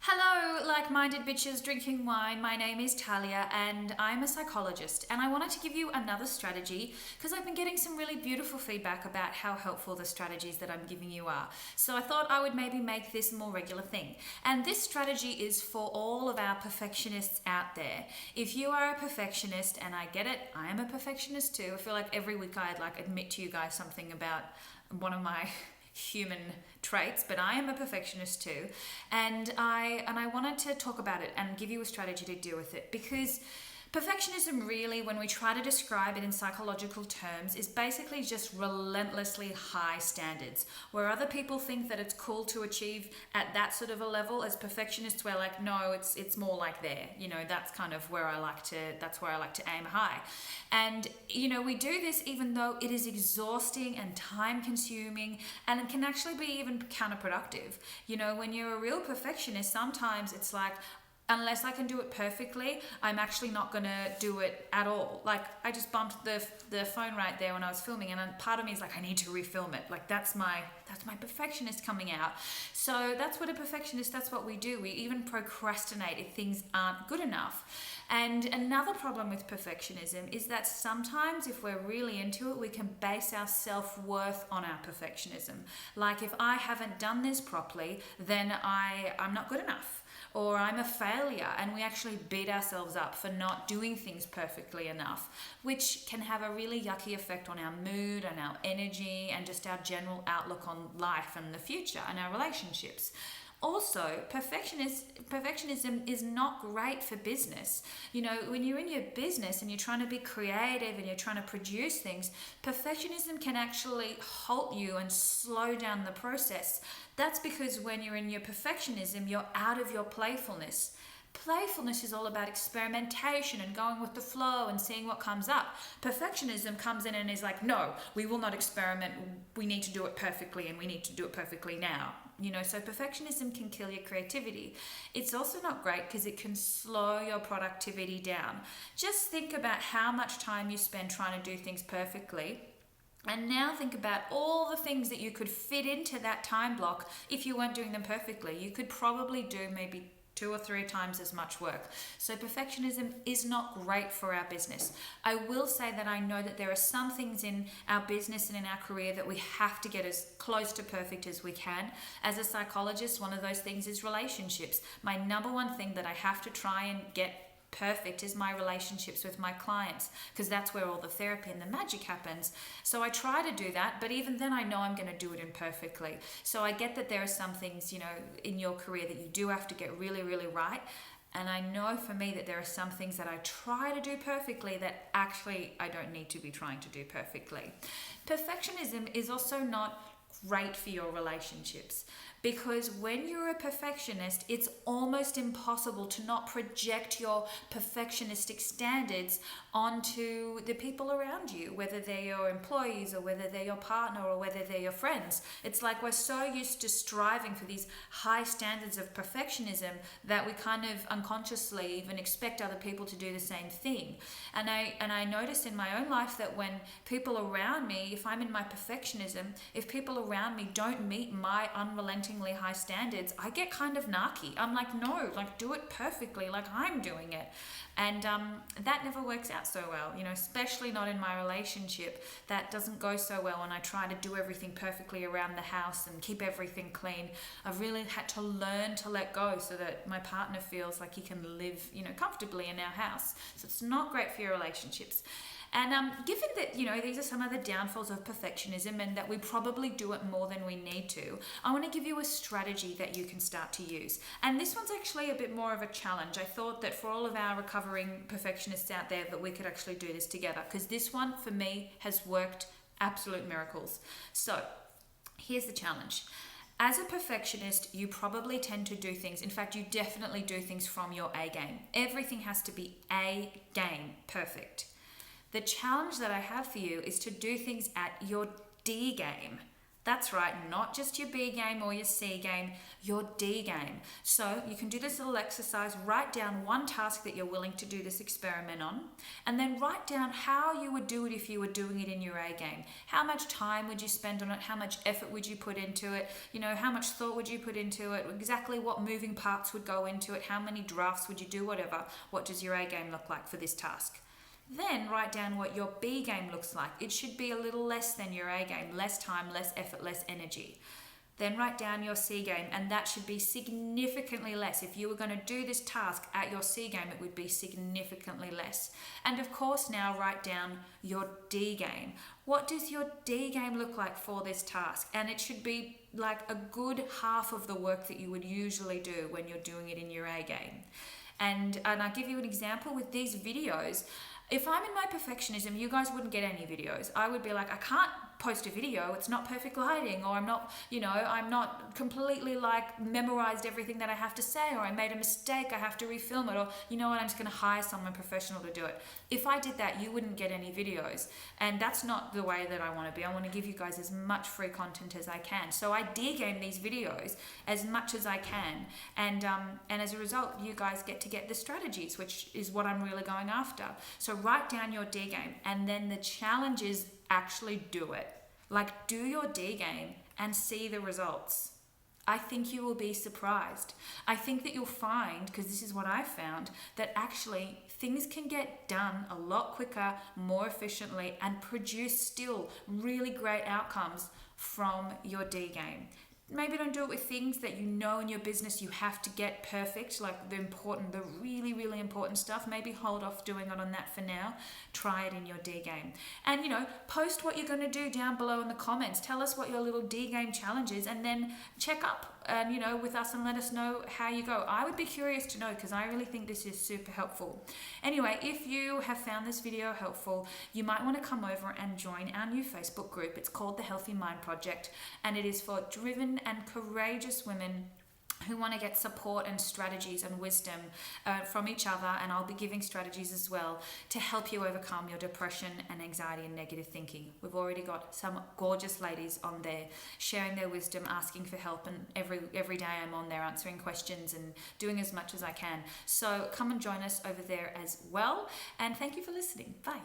Hello, like-minded bitches drinking wine. My name is Talia and I'm a psychologist, and I wanted to give you another strategy because I've been getting some really beautiful feedback about how helpful the strategies that I'm giving you are. So I thought I would maybe make this a more regular thing. And this strategy is for all of our perfectionists out there. If you are a perfectionist, and I get it, I am a perfectionist too. I feel like every week I'd admit to you guys something about one of my human traits, but I am a perfectionist too, and I wanted to talk about it and give you a strategy to deal with it, because perfectionism really, when we try to describe it in psychological terms, is basically just relentlessly high standards. Where other people think that it's cool to achieve at that sort of a level, as perfectionists we're like, no, it's more like there. That's kind of where I like to aim high. And we do this even though it is exhausting and time consuming, and it can actually be even counterproductive. When you're a real perfectionist, sometimes it's like, unless I can do it perfectly, I'm actually not going to do it at all. Like, I just bumped the phone right there when I was filming, and part of me is like, I need to refilm it. Like, that's my perfectionist coming out. So that's what we do. We even procrastinate if things aren't good enough. And another problem with perfectionism is that sometimes, if we're really into it, we can base our self-worth on our perfectionism. Like, if I haven't done this properly, then I'm not good enough, or I'm a failure, and we actually beat ourselves up for not doing things perfectly enough, which can have a really yucky effect on our mood and our energy and just our general outlook on life and the future and our relationships. Also, perfectionism is not great for business. When you're in your business and you're trying to be creative and you're trying to produce things, perfectionism can actually halt you and slow down the process. That's because when you're in your perfectionism, you're out of your playfulness. Playfulness is all about experimentation and going with the flow and seeing what comes up. Perfectionism comes in and is like, no, we will not experiment. We need to do it perfectly, and we need to do it perfectly now. So perfectionism can kill your creativity. It's also not great because it can slow your productivity down. Just think about how much time you spend trying to do things perfectly. And now think about all the things that you could fit into that time block if you weren't doing them perfectly. You could probably do maybe 2 or 3 times as much work. So perfectionism is not great for our business. I will say that I know that there are some things in our business and in our career that we have to get as close to perfect as we can. As a psychologist, one of those things is relationships. My number one thing that I have to try and get perfect is my relationships with my clients, because that's where all the therapy and the magic happens. So I try to do that, but even then I know I'm going to do it imperfectly. So I get that there are some things, in your career that you do have to get really, really right. And I know for me that there are some things that I try to do perfectly that actually I don't need to be trying to do perfectly. Perfectionism is also not great for your relationships, because when you're a perfectionist, it's almost impossible to not project your perfectionistic standards onto the people around you, whether they're your employees or whether they're your partner or whether they're your friends. It's like we're so used to striving for these high standards of perfectionism that we kind of unconsciously even expect other people to do the same thing. And I notice in my own life that when people around me, if I'm in my perfectionism, if people around me don't meet my unrelenting high standards, I get kind of narky. I'm like, no, do it perfectly like I'm doing it. And that never works out so well, especially not in my relationship. That doesn't go so well when I try to do everything perfectly around the house and keep everything clean. I've really had to learn to let go so that my partner feels like he can live, comfortably in our house. So it's not great for your relationships. And given that, these are some of the downfalls of perfectionism and that we probably do it more than we need to, I want to give you a strategy that you can start to use. And this one's actually a bit more of a challenge. I thought that for all of our recovering perfectionists out there that we could actually do this together, because this one for me has worked absolute miracles. So here's the challenge. As a perfectionist, you probably tend to do things, in fact, you definitely do things from your A game. Everything has to be A game, perfect. The challenge that I have for you is to do things at your D game. That's right, not just your B game or your C game, your D game. So you can do this little exercise, write down one task that you're willing to do this experiment on, and then write down how you would do it if you were doing it in your A game. How much time would you spend on it? How much effort would you put into it? How much thought would you put into it? Exactly what moving parts would go into it? How many drafts would you do? Whatever. What does your A game look like for this task? Then write down what your B game looks like. It should be a little less than your A game, less time, less effort, less energy. Then write down your C game, and that should be significantly less. If you were going to do this task at your C game, it would be significantly less. And of course, now write down your D game. What does your D game look like for this task? And it should be like a good half of the work that you would usually do when you're doing it in your A game. And I'll give you an example with these videos. If I'm in my perfectionism, you guys wouldn't get any videos. I would be like, I can't post a video, it's not perfect lighting, or I'm not completely memorized everything that I have to say, or I made a mistake, I have to refilm it, or I'm just gonna hire someone professional to do it. If I did that, you wouldn't get any videos. And that's not the way that I wanna be. I wanna give you guys as much free content as I can. So I de-game these videos as much as I can. And as a result, you guys get to get the strategies, which is what I'm really going after. So write down your D game, and then the challenge is actually do it. Do your D game and see the results. I think you will be surprised. I think that you'll find, because this is what I found, that actually things can get done a lot quicker, more efficiently, and produce still really great outcomes from your D game. Maybe don't do it with things that in your business you have to get perfect, like the really, really important stuff. Maybe hold off doing it on that for now. Try it in your D game. And, post what you're going to do down below in the comments. Tell us what your little D game challenge is, and then check up with us and let us know how you go. I would be curious to know, because I really think this is super helpful. Anyway, if you have found this video helpful, you might want to come over and join our new Facebook group. It's called the Healthy Mind Project, and it is for driven and courageous women who want to get support and strategies and wisdom from each other, and I'll be giving strategies as well to help you overcome your depression and anxiety and negative thinking. We've already got some gorgeous ladies on there sharing their wisdom, asking for help, and every day I'm on there answering questions and doing as much as I can. So come and join us over there as well, and thank you for listening. Bye.